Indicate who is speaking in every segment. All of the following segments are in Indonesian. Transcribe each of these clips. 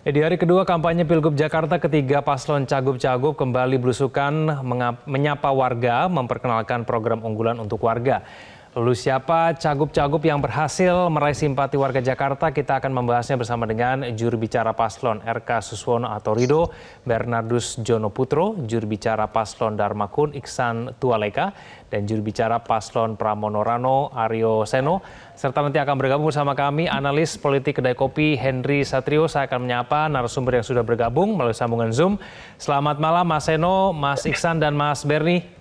Speaker 1: Di hari kedua kampanye Pilgub Jakarta, ketiga paslon cagup-cagup kembali belusukan menyapa warga, memperkenalkan program unggulan untuk warga. Lalu siapa cagup-cagup yang berhasil meraih simpati warga Jakarta? Kita akan membahasnya bersama dengan juru bicara paslon RK Suswono atau Rido, Bernardus Jono Putro, juru bicara paslon Dharma Kun, Iksan Tualeka, dan juru bicara paslon Pramono Rano, Aryo Seno. Serta nanti akan bergabung bersama kami analis politik Kedai Kopi Henry Satrio. Saya akan menyapa narasumber yang sudah bergabung melalui sambungan Zoom. Selamat malam Mas Seno, Mas Iksan, dan Mas Berni.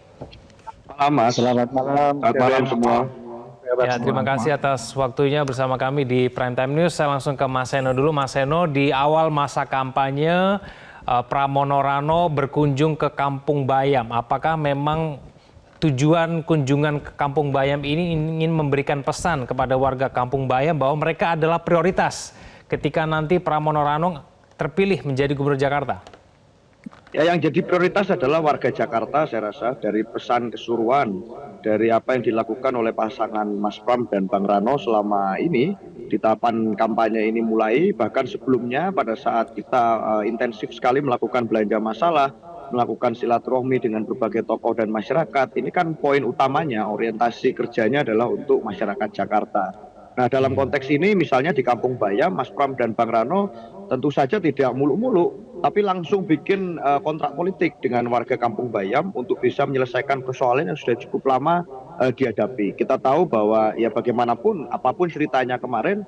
Speaker 2: Selamat malam.
Speaker 3: Selamat malam semua.
Speaker 1: Ya, terima kasih atas waktunya bersama kami di Prime Time News. Saya langsung ke Mas Seno dulu. Mas Seno, di awal masa kampanye, Pramono Rano berkunjung ke Kampung Bayam. Apakah memang tujuan kunjungan ke Kampung Bayam ini ingin memberikan pesan kepada warga Kampung Bayam bahwa mereka adalah prioritas ketika nanti Pramono Rano terpilih menjadi Gubernur Jakarta?
Speaker 3: Ya, yang jadi prioritas adalah warga Jakarta, saya rasa, dari pesan keseluruhan dari apa yang dilakukan oleh pasangan Mas Pram dan Bang Rano selama ini di tahapan kampanye ini mulai, bahkan sebelumnya pada saat kita intensif sekali melakukan belanja masalah, melakukan silaturahmi dengan berbagai tokoh dan masyarakat. Ini kan poin utamanya, orientasi kerjanya adalah untuk masyarakat Jakarta. Nah, dalam konteks ini misalnya di Kampung Bayam, Mas Pram dan Bang Rano tentu saja tidak muluk-muluk, tapi langsung bikin kontrak politik dengan warga Kampung Bayam untuk bisa menyelesaikan persoalan yang sudah cukup lama dihadapi. Kita tahu bahwa ya bagaimanapun, apapun ceritanya kemarin,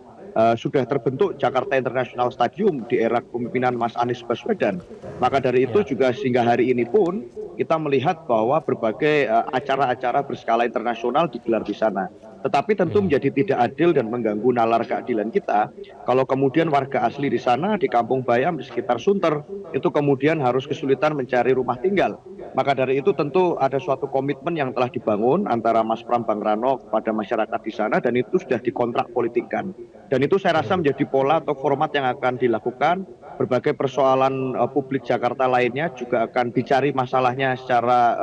Speaker 3: sudah terbentuk Jakarta International Stadium di era kepemimpinan Mas Anies Baswedan. Maka dari itu juga sehingga hari ini pun kita melihat bahwa berbagai acara-acara berskala internasional digelar di sana. Tetapi tentu menjadi tidak adil dan mengganggu nalar keadilan kita kalau kemudian warga asli di sana, di Kampung Bayam, di sekitar Sunter, itu kemudian harus kesulitan mencari rumah tinggal. Maka dari itu tentu ada suatu komitmen yang telah dibangun antara Mas Pram, Bang Rano kepada masyarakat di sana, dan itu sudah dikontrak politikkan. Dan itu saya rasa menjadi pola atau format yang akan dilakukan. Berbagai persoalan publik Jakarta lainnya juga akan dicari masalahnya secara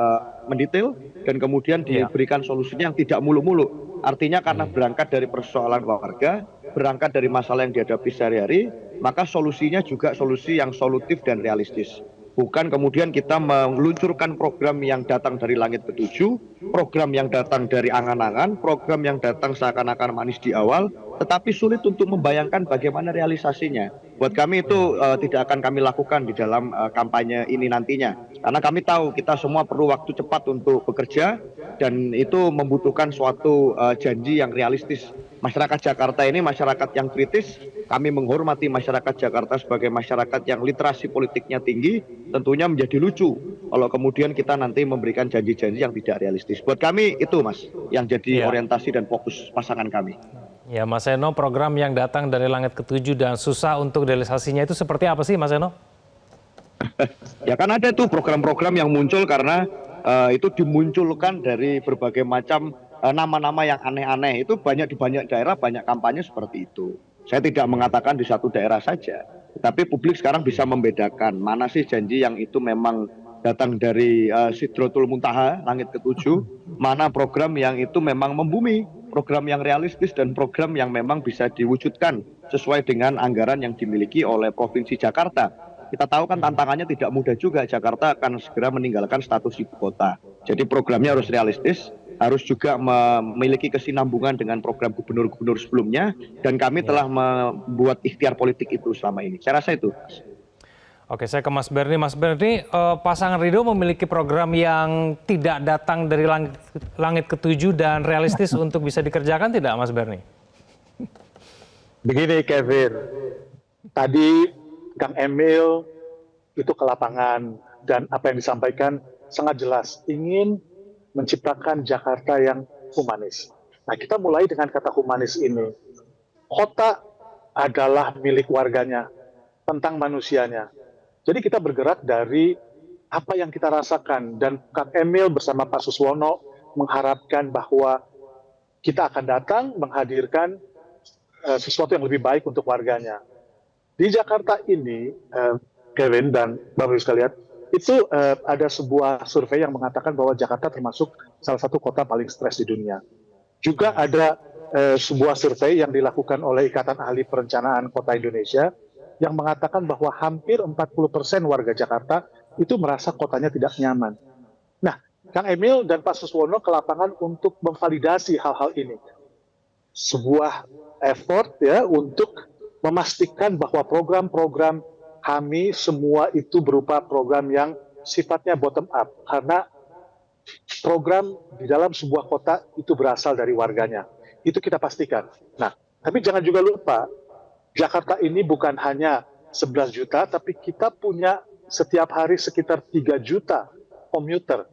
Speaker 3: mendetail dan kemudian diberikan solusinya yang tidak muluk-muluk. Artinya karena berangkat dari persoalan warga, berangkat dari masalah yang dihadapi sehari-hari, maka solusinya juga solusi yang solutif dan realistis. Bukan kemudian kita meluncurkan program yang datang dari langit ketujuh, program yang datang dari angan-angan, program yang datang seakan-akan manis di awal, tetapi sulit untuk membayangkan bagaimana realisasinya. Buat kami itu tidak akan kami lakukan di dalam kampanye ini nantinya. Karena kami tahu kita semua perlu waktu cepat untuk bekerja, dan itu membutuhkan suatu janji yang realistis. Masyarakat Jakarta ini masyarakat yang kritis. Kami menghormati masyarakat Jakarta sebagai masyarakat yang literasi politiknya tinggi. Tentunya menjadi lucu kalau kemudian kita nanti memberikan janji-janji yang tidak realistis. Buat kami itu, Mas, yang jadi orientasi dan fokus pasangan kami.
Speaker 1: Ya, Mas Seno, program yang datang dari langit ketujuh dan susah untuk realisasinya itu seperti apa sih, Mas Seno?
Speaker 3: Ya kan ada tuh program-program yang muncul karena itu dimunculkan dari berbagai macam nama-nama yang aneh-aneh. Itu banyak di banyak daerah, banyak kampanye seperti itu. Saya tidak mengatakan di satu daerah saja, tapi publik sekarang bisa membedakan mana sih janji yang itu memang datang dari Sidratul Muntaha, langit ketujuh, mana program yang itu memang membumi, program yang realistis dan program yang memang bisa diwujudkan sesuai dengan anggaran yang dimiliki oleh Provinsi Jakarta. Kita tahu kan tantangannya tidak mudah juga, Jakarta akan segera meninggalkan status ibu kota. Jadi programnya harus realistis, harus juga memiliki kesinambungan dengan program gubernur-gubernur sebelumnya, dan kami telah membuat ikhtiar politik itu selama ini. Saya rasa itu.
Speaker 1: Oke, saya ke Mas Berni. Mas Berni, pasangan Rido memiliki program yang tidak datang dari langit ketujuh dan realistis untuk bisa dikerjakan tidak, Mas Berni?
Speaker 2: Begini Kevin, tadi Kang Emil itu ke lapangan dan apa yang disampaikan sangat jelas, ingin menciptakan Jakarta yang humanis. Nah, kita mulai dengan kata humanis ini. Kota adalah milik warganya, tentang manusianya. Jadi kita bergerak dari apa yang kita rasakan, dan Kang Emil bersama Pak Suswono mengharapkan bahwa kita akan datang menghadirkan sesuatu yang lebih baik untuk warganya. Di Jakarta ini, Kevin dan Bapak-Ibu sekalian, itu ada sebuah survei yang mengatakan bahwa Jakarta termasuk salah satu kota paling stres di dunia. Juga ada sebuah survei yang dilakukan oleh Ikatan Ahli Perencanaan Kota Indonesia yang mengatakan bahwa hampir 40% warga Jakarta itu merasa kotanya tidak nyaman. Nah, Kang Emil dan Pak Suswono ke lapangan untuk memvalidasi hal-hal ini. Sebuah effort ya untuk memastikan bahwa program-program kami semua itu berupa program yang sifatnya bottom up, karena program di dalam sebuah kota itu berasal dari warganya. Itu kita pastikan. Nah, tapi jangan juga lupa, Jakarta ini bukan hanya 11 juta, tapi kita punya setiap hari sekitar 3 juta komuter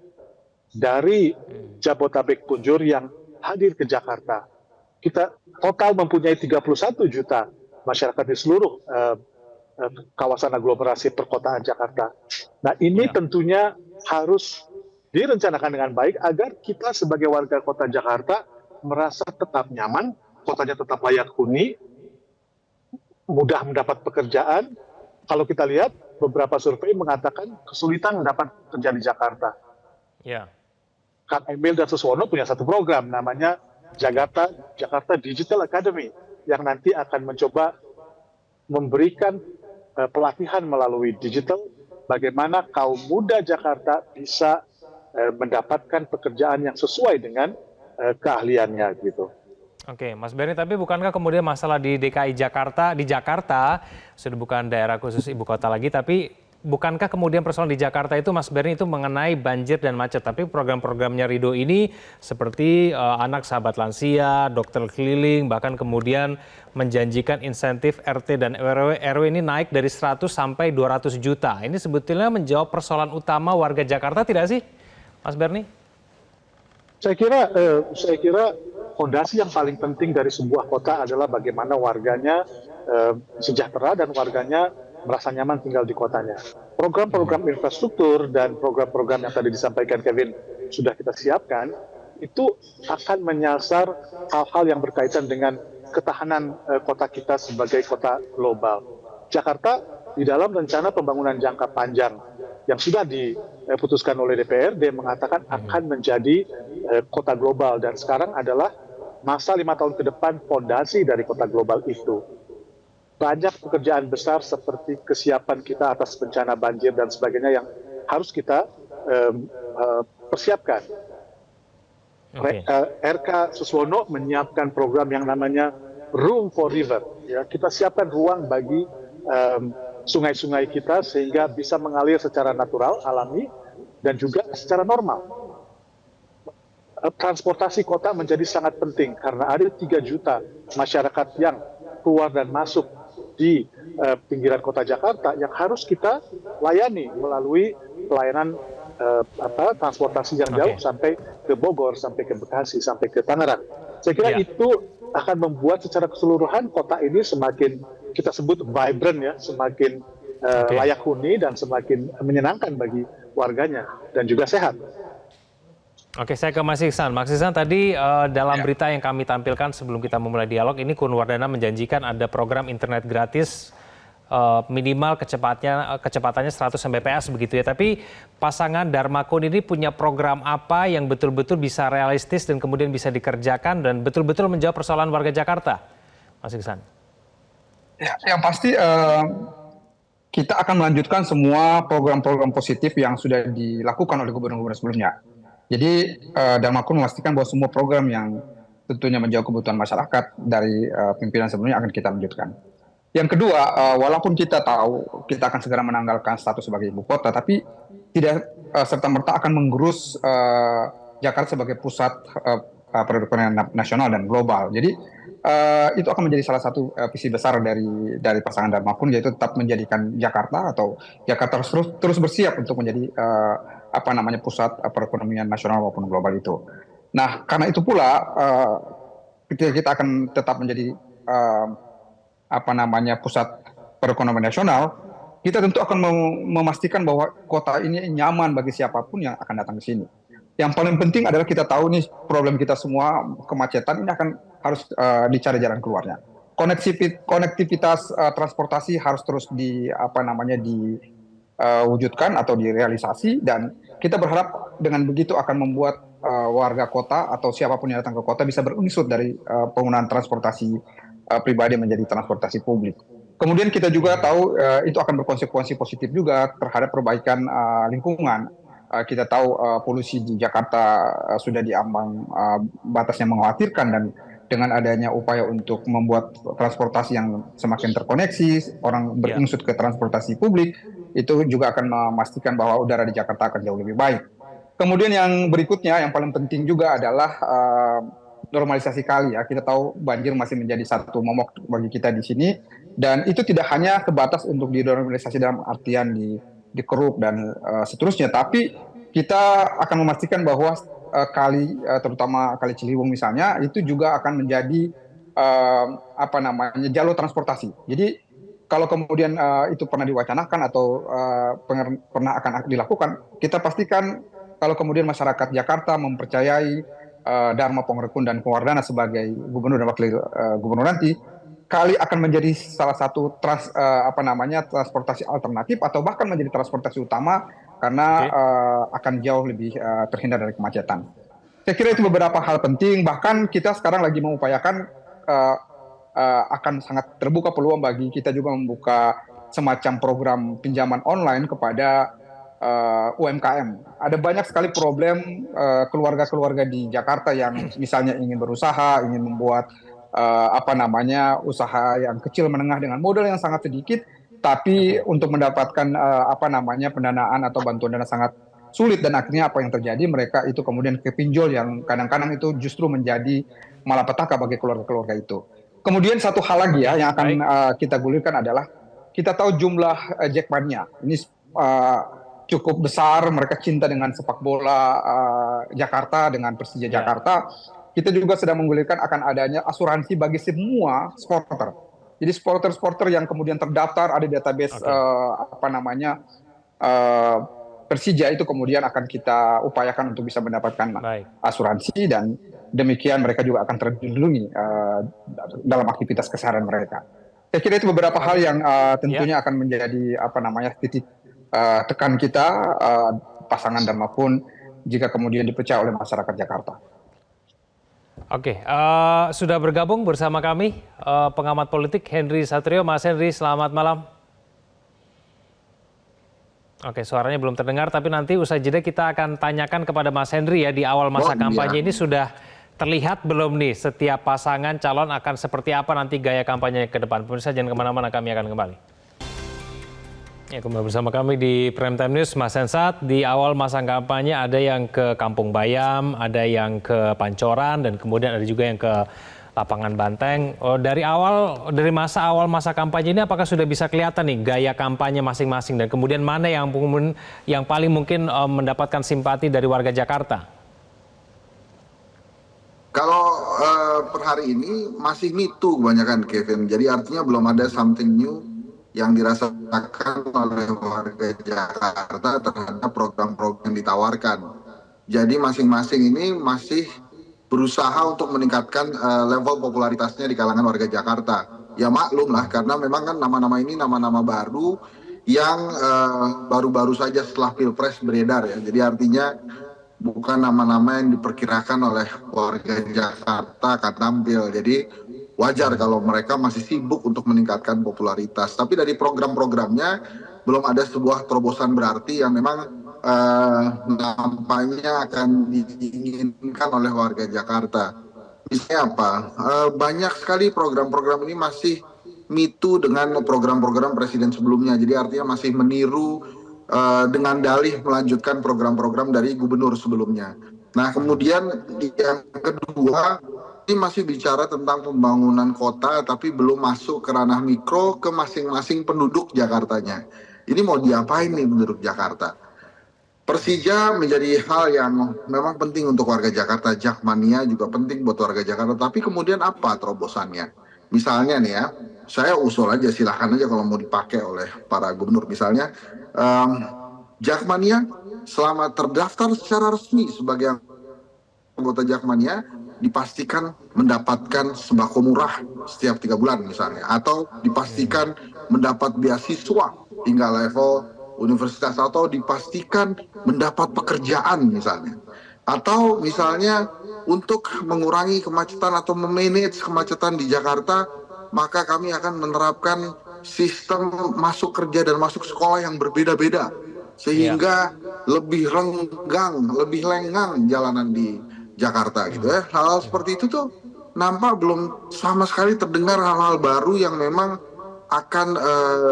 Speaker 2: dari Jabotabek Punjur yang hadir ke Jakarta. Kita total mempunyai 31 juta masyarakat di seluruh kawasan aglomerasi perkotaan Jakarta. Nah, ini tentunya harus direncanakan dengan baik agar kita sebagai warga kota Jakarta merasa tetap nyaman, kotanya tetap layak huni, mudah mendapat pekerjaan. Kalau kita lihat, beberapa survei mengatakan kesulitan mendapat kerja di Jakarta.
Speaker 1: Ya.
Speaker 2: Kang Emil dan Suswono punya satu program namanya Jakarta Digital Academy yang nanti akan mencoba memberikan pelatihan melalui digital bagaimana kaum muda Jakarta bisa mendapatkan pekerjaan yang sesuai dengan keahliannya gitu.
Speaker 1: Oke, Mas Berni, tapi bukankah kemudian masalah di DKI Jakarta, di Jakarta sudah bukan daerah khusus ibu kota lagi, tapi bukankah kemudian persoalan di Jakarta itu, Mas Berni, itu mengenai banjir dan macet, tapi program-programnya Ridho ini seperti anak sahabat lansia, dokter keliling, bahkan kemudian menjanjikan insentif RT dan RW ini naik dari 100 sampai 200 juta. Ini sebetulnya menjawab persoalan utama warga Jakarta tidak sih, Mas Berni?
Speaker 2: Saya kira fondasi yang paling penting dari sebuah kota adalah bagaimana warganya sejahtera dan warganya merasa nyaman tinggal di kotanya. Program-program infrastruktur dan program-program yang tadi disampaikan Kevin sudah kita siapkan, itu akan menyasar hal-hal yang berkaitan dengan ketahanan kota kita sebagai kota global. Jakarta di dalam rencana pembangunan jangka panjang yang sudah diputuskan oleh DPRD mengatakan akan menjadi kota global, dan sekarang adalah masa 5 tahun ke depan fondasi dari kota global itu. Banyak pekerjaan besar seperti kesiapan kita atas bencana banjir dan sebagainya yang harus kita persiapkan. Okay. RK Suswono menyiapkan program yang namanya Room for River. Ya, kita siapkan ruang bagi sungai-sungai kita sehingga bisa mengalir secara natural, alami, dan juga secara normal. Transportasi kota menjadi sangat penting karena ada 3 juta masyarakat yang keluar dan masuk di pinggiran kota Jakarta yang harus kita layani melalui pelayanan transportasi yang jauh sampai ke Bogor, sampai ke Bekasi, sampai ke Tangerang. Saya kira itu akan membuat secara keseluruhan kota ini semakin kita sebut vibrant ya, semakin layak huni dan semakin menyenangkan bagi warganya dan juga sehat.
Speaker 1: Oke, saya ke Mas Iksan. Mas Iksan, tadi dalam berita yang kami tampilkan sebelum kita memulai dialog, ini Kun Wardana menjanjikan ada program internet gratis minimal kecepatannya 100 Mbps begitu ya. Tapi pasangan Dharma Kun ini punya program apa yang betul-betul bisa realistis dan kemudian bisa dikerjakan dan betul-betul menjawab persoalan warga Jakarta, Mas Iksan?
Speaker 4: Ya, yang pasti kita akan melanjutkan semua program-program positif yang sudah dilakukan oleh gubernur-gubernur sebelumnya. Jadi Dharma Kun memastikan bahwa semua program yang tentunya menjawab kebutuhan masyarakat dari pimpinan sebelumnya akan kita lanjutkan. Yang kedua, walaupun kita tahu kita akan segera menanggalkan status sebagai ibu kota, tapi tidak serta-merta akan menggerus Jakarta sebagai pusat perekonomian nasional dan global. Jadi itu akan menjadi salah satu visi besar dari pasangan Dharma Kun, yaitu tetap menjadikan Jakarta atau Jakarta terus bersiap untuk menjadi pusat perekonomian nasional maupun global itu. Nah, karena itu pula kita akan tetap menjadi pusat perekonomian nasional. Kita tentu akan memastikan bahwa kota ini nyaman bagi siapapun yang akan datang ke sini. Yang paling penting adalah kita tahu nih problem kita semua, kemacetan ini harus dicari jalan keluarnya. Konektivitas transportasi harus terus diwujudkan atau direalisasi, dan kita berharap dengan begitu akan membuat warga kota atau siapapun yang datang ke kota bisa berinsut dari penggunaan transportasi pribadi menjadi transportasi publik. Kemudian kita juga tahu itu akan berkonsekuensi positif juga terhadap perbaikan lingkungan. Kita tahu polusi di Jakarta sudah di ambang batas yang mengkhawatirkan, dan dengan adanya upaya untuk membuat transportasi yang semakin terkoneksi, orang beringsut ke transportasi publik, itu juga akan memastikan bahwa udara di Jakarta akan jauh lebih baik. Kemudian yang berikutnya, yang paling penting juga adalah normalisasi kali ya. Kita tahu banjir masih menjadi satu momok bagi kita di sini, dan itu tidak hanya sebatas untuk dinormalisasi dalam artian dikeruk dan seterusnya, tapi kita akan memastikan bahwa kali terutama kali Ciliwung misalnya itu juga akan menjadi jalur transportasi. Jadi kalau kemudian itu pernah diwacanakan atau pernah akan dilakukan, kita pastikan kalau kemudian masyarakat Jakarta mempercayai Dharma Pongrekun dan Kuwardana sebagai gubernur dan wakil gubernur nanti, kali akan menjadi salah satu transportasi alternatif atau bahkan menjadi transportasi utama karena akan jauh lebih terhindar dari kemacetan. Saya kira itu beberapa hal penting. Bahkan kita sekarang lagi mengupayakan akan sangat terbuka peluang bagi kita juga membuka semacam program pinjaman online kepada UMKM. Ada banyak sekali problem keluarga-keluarga di Jakarta yang misalnya ingin berusaha, ingin membuat usaha yang kecil menengah dengan modal yang sangat sedikit, tapi untuk mendapatkan pendanaan atau bantuan dana sangat sulit, dan akhirnya apa yang terjadi, mereka itu kemudian ke pinjol yang kadang-kadang itu justru menjadi malapetaka bagi keluarga-keluarga itu. Kemudian satu hal lagi ya yang akan kita gulirkan adalah, kita tahu jumlah Jackmania ini cukup besar, mereka cinta dengan sepak bola Jakarta, dengan Persija Jakarta. Kita juga sedang menggulirkan akan adanya asuransi bagi semua supporter. Jadi supporter yang kemudian terdaftar ada di database Persija, itu kemudian akan kita upayakan untuk bisa mendapatkan asuransi, dan demikian mereka juga akan terlindungi dalam aktivitas keseharian mereka. Saya kira itu beberapa hal yang tentunya akan menjadi titik tekan kita, pasangan Dharma pun jika kemudian dipercaya oleh masyarakat Jakarta.
Speaker 1: Oke, sudah bergabung bersama kami pengamat politik Henry Satrio. Mas Henry, selamat malam. Oke, suaranya belum terdengar, tapi nanti usai jeda kita akan tanyakan kepada Mas Henry ya, di awal masa kampanye ini sudah terlihat belum nih setiap pasangan calon akan seperti apa nanti gaya kampanye ke depan. Pemirsa jangan kemana-mana, kami akan kembali. Ya, kembali bersama kami di Prime Time News. Mas Hensat, di awal masa kampanye ada yang ke Kampung Bayam, ada yang ke Pancoran, dan kemudian ada juga yang ke Lapangan Banteng. Dari masa awal masa kampanye ini, apakah sudah bisa kelihatan nih gaya kampanye masing-masing, dan kemudian mana yang paling mungkin mendapatkan simpati dari warga Jakarta?
Speaker 5: Kalau per hari ini masih me too kebanyakan, Kevin. Jadi artinya belum ada something new yang dirasakan oleh warga Jakarta terhadap program-program yang ditawarkan. Jadi masing-masing ini masih berusaha untuk meningkatkan level popularitasnya di kalangan warga Jakarta. Ya maklum lah, karena memang kan nama-nama ini nama-nama baru yang baru-baru saja setelah Pilpres beredar ya. Jadi artinya bukan nama-nama yang diperkirakan oleh warga Jakarta akan tampil. Jadi wajar kalau mereka masih sibuk untuk meningkatkan popularitas. Tapi dari program-programnya belum ada sebuah terobosan berarti yang memang nampaknya akan diinginkan oleh warga Jakarta. Misalnya apa? Banyak sekali program-program ini masih me too dengan program-program presiden sebelumnya. Jadi artinya masih meniru dengan dalih melanjutkan program-program dari gubernur sebelumnya. Nah kemudian yang kedua, ini masih bicara tentang pembangunan kota tapi belum masuk ke ranah mikro ke masing-masing penduduk Jakartanya. Ini mau diapain nih penduduk Jakarta? Persija menjadi hal yang memang penting untuk warga Jakarta, Jackmania juga penting buat warga Jakarta, tapi kemudian apa terobosannya? Misalnya nih ya, saya usul aja, silahkan aja kalau mau dipakai oleh para gubernur. Misalnya, Jackmania selama terdaftar secara resmi sebagai anggota Jackmania, dipastikan mendapatkan sembako murah setiap 3 bulan misalnya, atau dipastikan mendapat beasiswa hingga level universitas, atau dipastikan mendapat pekerjaan misalnya, atau misalnya untuk mengurangi kemacetan atau memanage kemacetan di Jakarta, maka kami akan menerapkan sistem masuk kerja dan masuk sekolah yang berbeda-beda, sehingga lebih renggang, lebih lengang jalanan di Jakarta gitu ya. Hal-hal seperti itu tuh nampak belum sama sekali terdengar hal-hal baru yang memang akan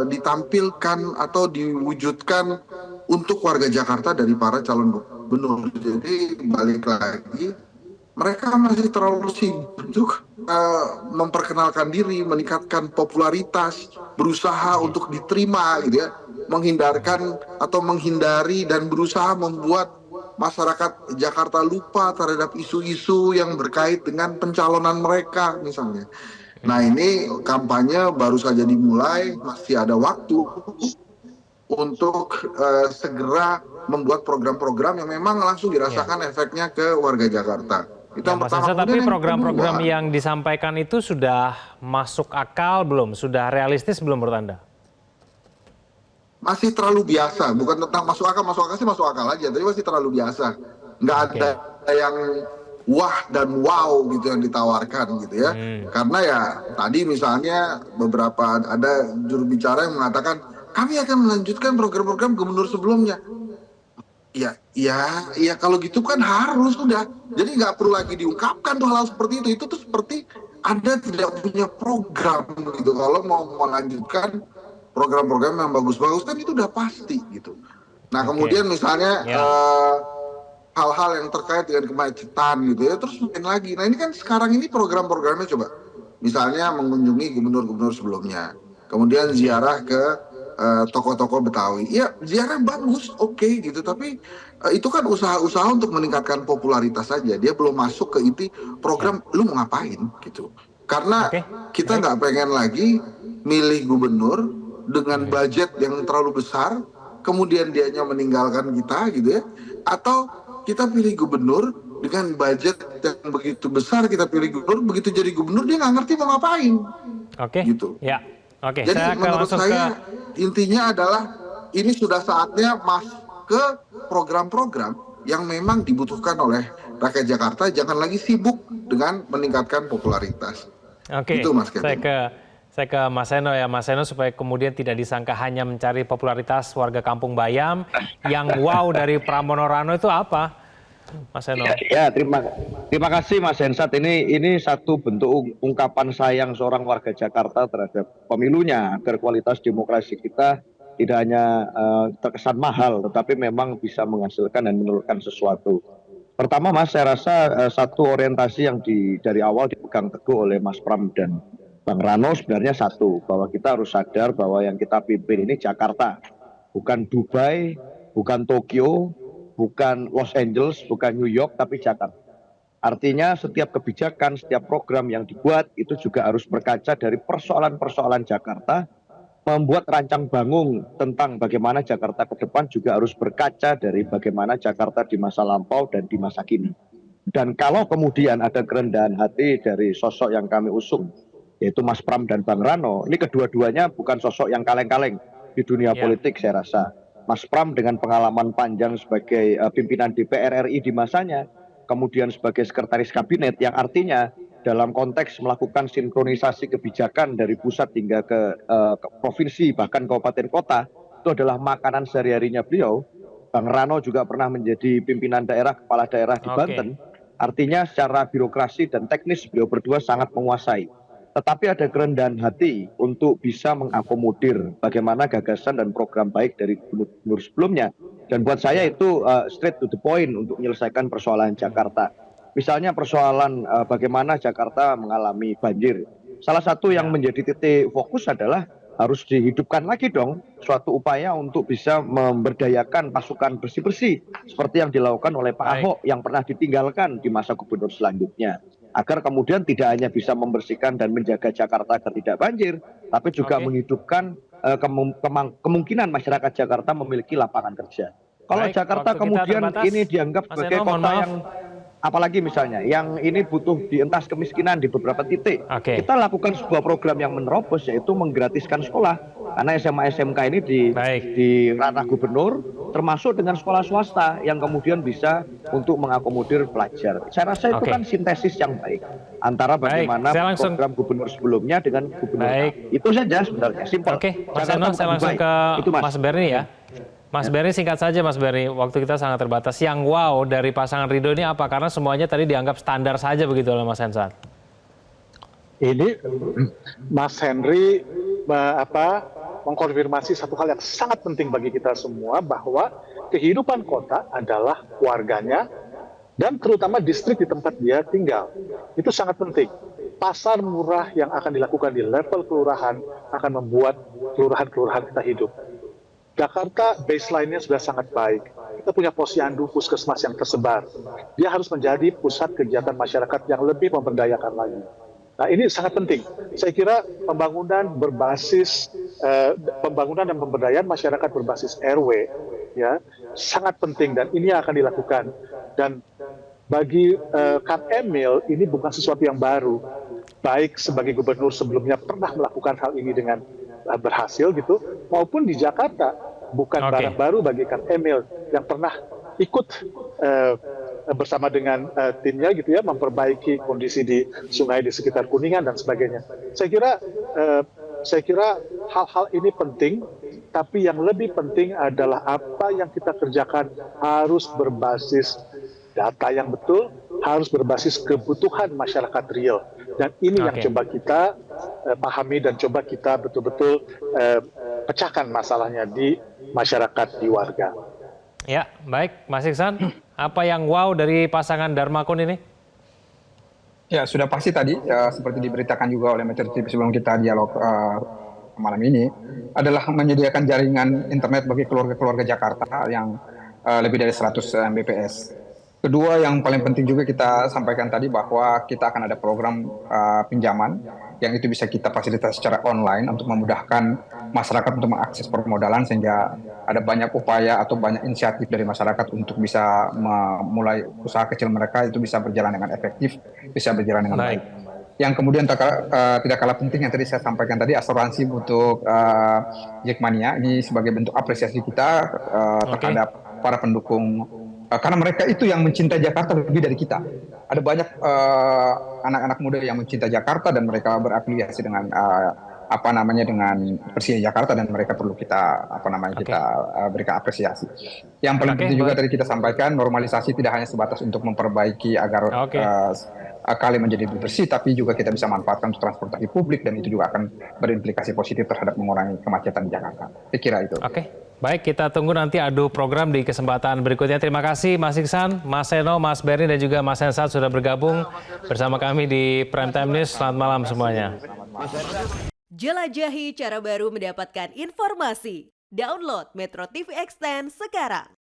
Speaker 5: ditampilkan atau diwujudkan untuk warga Jakarta dari para calon gubernur. Jadi balik lagi, mereka masih terlalu sibuk untuk memperkenalkan diri, meningkatkan popularitas, berusaha untuk diterima gitu ya, menghindarkan atau menghindari dan berusaha membuat masyarakat Jakarta lupa terhadap isu-isu yang berkait dengan pencalonan mereka misalnya. Nah ini kampanye baru saja dimulai, masih ada waktu untuk segera membuat program-program yang memang langsung dirasakan efeknya ke warga Jakarta. Itu
Speaker 1: Ya,
Speaker 5: yang
Speaker 1: Mas
Speaker 5: pertama.
Speaker 1: Hensa, tapi
Speaker 5: Kemudian yang
Speaker 1: program-program
Speaker 5: kedua,
Speaker 1: yang disampaikan itu sudah masuk akal belum? Sudah realistis belum menurut Anda?
Speaker 5: masih terlalu biasa, bukan tentang masuk akal sih masuk akal aja, tapi masih terlalu biasa. Nggak ada yang wah dan wow gitu yang ditawarkan gitu ya. Karena ya tadi misalnya beberapa ada juru bicara yang mengatakan kami akan melanjutkan program-program gubernur sebelumnya. Ya kalau gitu kan harus sudah. Jadi nggak perlu lagi diungkapkan tuh hal seperti itu. Itu tuh seperti Anda tidak punya program gitu. Kalau mau melanjutkan program-program yang bagus-bagus kan itu udah pasti gitu. Nah kemudian misalnya hal-hal yang terkait dengan kemacetan gitu ya, terus mungkin lagi. Nah ini kan sekarang ini program-programnya coba, misalnya mengunjungi gubernur-gubernur sebelumnya, kemudian ziarah ke tokoh-tokoh Betawi. Ya ziarah bagus, oke gitu, tapi itu kan usaha-usaha untuk meningkatkan popularitas saja. Dia belum masuk ke inti program lu mau ngapain gitu. Karena kita nggak pengen lagi milih gubernur dengan budget yang terlalu besar, kemudian dianya meninggalkan kita gitu ya, atau kita pilih gubernur dengan budget yang begitu besar, kita pilih gubernur, begitu jadi gubernur dia nggak ngerti mau ngapain. Gitu.
Speaker 1: Ya. Oke,
Speaker 5: Jadi
Speaker 1: saya
Speaker 5: menurut saya intinya adalah ini sudah saatnya masuk ke program-program yang memang dibutuhkan oleh rakyat Jakarta, jangan lagi sibuk dengan meningkatkan popularitas.
Speaker 1: Oke,
Speaker 5: Itu Mas Kevin.
Speaker 1: saya ke Mas Seno ya, Mas Seno, supaya kemudian tidak disangka hanya mencari popularitas warga Kampung Bayam. Yang wow dari Pramono Rano itu apa, Mas Seno?
Speaker 3: Ya, terima kasih Mas Hensat. Ini satu bentuk ungkapan sayang seorang warga Jakarta terhadap pemilunya, agar kualitas demokrasi kita tidak hanya terkesan mahal, tetapi memang bisa menghasilkan dan menurunkan sesuatu. Pertama Mas, saya rasa satu orientasi yang dari awal dipegang teguh oleh Mas Pram dan Bang Rano sebenarnya satu, bahwa kita harus sadar bahwa yang kita pimpin ini Jakarta, bukan Dubai, bukan Tokyo, bukan Los Angeles, bukan New York, tapi Jakarta. Artinya setiap kebijakan, setiap program yang dibuat itu juga harus berkaca dari persoalan-persoalan Jakarta, membuat rancang bangun tentang bagaimana Jakarta ke depan juga harus berkaca dari bagaimana Jakarta di masa lampau dan di masa kini. Dan kalau kemudian ada kerendahan hati dari sosok yang kami usung, yaitu Mas Pram dan Bang Rano, ini kedua-duanya bukan sosok yang kaleng-kaleng di dunia politik saya rasa. Mas Pram dengan pengalaman panjang sebagai pimpinan DPR RI di masanya, kemudian sebagai sekretaris kabinet, yang artinya dalam konteks melakukan sinkronisasi kebijakan dari pusat hingga ke provinsi bahkan kabupaten kota, itu adalah makanan sehari-harinya beliau. Bang Rano juga pernah menjadi pimpinan daerah, kepala daerah di Banten. Artinya secara birokrasi dan teknis beliau berdua sangat menguasai. Tetapi ada kerendahan hati untuk bisa mengakomodir bagaimana gagasan dan program baik dari gubernur sebelumnya. Dan buat saya itu straight to the point untuk menyelesaikan persoalan Jakarta. Misalnya persoalan bagaimana Jakarta mengalami banjir. Salah satu yang menjadi titik fokus adalah harus dihidupkan lagi dong suatu upaya untuk bisa memberdayakan pasukan bersih-bersih seperti yang dilakukan oleh Pak Ahok yang pernah ditinggalkan di masa gubernur selanjutnya. Agar kemudian tidak hanya bisa membersihkan dan menjaga Jakarta agar tidak banjir, tapi juga menghidupkan kemungkinan masyarakat Jakarta memiliki lapangan kerja. Kalau Jakarta kemudian ini dianggap sebagai kota yang apalagi misalnya yang ini butuh dientas kemiskinan di beberapa titik.
Speaker 1: Oke.
Speaker 3: Kita lakukan sebuah program yang menerobos, yaitu menggratiskan sekolah. Karena SMA SMK ini
Speaker 1: Baik.
Speaker 3: di ranah gubernur, termasuk dengan sekolah swasta yang kemudian bisa untuk mengakomodir pelajar. Saya rasa itu
Speaker 1: Oke.
Speaker 3: kan sintesis yang baik antara
Speaker 1: Baik,
Speaker 3: bagaimana
Speaker 1: saya langsung-
Speaker 3: program gubernur sebelumnya dengan gubernur.
Speaker 1: Baik.
Speaker 3: Itu saja sebenarnya, simpel.
Speaker 1: Oke, Mas
Speaker 3: Jakarta
Speaker 1: Eno,
Speaker 3: bukan
Speaker 1: saya langsung
Speaker 3: Dubai.
Speaker 1: ke
Speaker 3: Itu,
Speaker 1: Mas Berni ya. Mas Berni, singkat saja Mas Berni, waktu kita sangat terbatas. Yang wow dari pasangan Ridho ini apa? Karena semuanya tadi dianggap standar saja begitu oleh Mas Hensat.
Speaker 2: Ini Mas Henry mengkonfirmasi satu hal yang sangat penting bagi kita semua, bahwa kehidupan kota adalah warganya dan terutama distrik di tempat dia tinggal. Itu sangat penting. Pasar murah yang akan dilakukan di level kelurahan akan membuat kelurahan-kelurahan kita hidup. Jakarta baseline-nya sudah sangat baik. Kita punya posyandu puskesmas yang tersebar. Dia harus menjadi pusat kegiatan masyarakat yang lebih memberdayakan lagi. Nah, ini sangat penting. Saya kira pembangunan dan pemberdayaan masyarakat berbasis RW ya sangat penting, dan ini akan dilakukan. Dan bagi Kang Emil ini bukan sesuatu yang baru. Baik sebagai gubernur sebelumnya pernah melakukan hal ini dengan berhasil gitu, maupun di Jakarta bukan
Speaker 1: Oke.
Speaker 2: barang baru bagi Kang Emil yang pernah ikut bersama dengan timnya gitu ya, memperbaiki kondisi di sungai di sekitar Kuningan dan sebagainya. Saya kira hal-hal ini penting, tapi yang lebih penting adalah apa yang kita kerjakan harus berbasis data yang betul, harus berbasis kebutuhan masyarakat real. Dan ini yang
Speaker 1: Oke.
Speaker 2: coba kita pahami dan coba kita betul-betul pecahkan masalahnya di masyarakat, di warga.
Speaker 1: Ya, baik Mas Iksan, apa yang wow dari pasangan Darmakun ini?
Speaker 4: Ya, sudah pasti tadi, seperti diberitakan juga oleh Metro TV sebelum kita dialog malam ini, adalah menyediakan jaringan internet bagi keluarga-keluarga Jakarta yang lebih dari 100 Mbps. Kedua, yang paling penting juga kita sampaikan tadi bahwa kita akan ada program pinjaman yang itu bisa kita fasilitas secara online untuk memudahkan masyarakat untuk mengakses permodalan, sehingga ada banyak upaya atau banyak inisiatif dari masyarakat untuk bisa memulai usaha kecil mereka itu bisa berjalan dengan efektif, bisa berjalan dengan baik. Yang kemudian tidak kalah penting yang tadi saya sampaikan tadi, asuransi untuk Jackmania ini sebagai bentuk apresiasi kita terhadap para pendukung, karena mereka itu yang mencintai Jakarta lebih dari kita. Ada banyak anak-anak muda yang mencintai Jakarta dan mereka berafiliasi dengan dengan Persija Jakarta, dan mereka perlu kita berikan apresiasi. Yang paling penting juga tadi kita sampaikan, normalisasi tidak hanya sebatas untuk memperbaiki agar kali menjadi lebih bersih, tapi juga kita bisa manfaatkan untuk transportasi publik, dan itu juga akan berimplikasi positif terhadap mengurangi kemacetan di Jakarta. Saya kira itu.
Speaker 1: Baik, kita tunggu nanti adu program di kesempatan berikutnya. Terima kasih Mas Iksan, Mas Eno, Mas Berni, dan juga Mas Hensat sudah bergabung bersama kami di Prime Time News. Selamat malam semuanya.
Speaker 6: Jelajahi cara baru mendapatkan informasi. Download Metro TV Extend sekarang.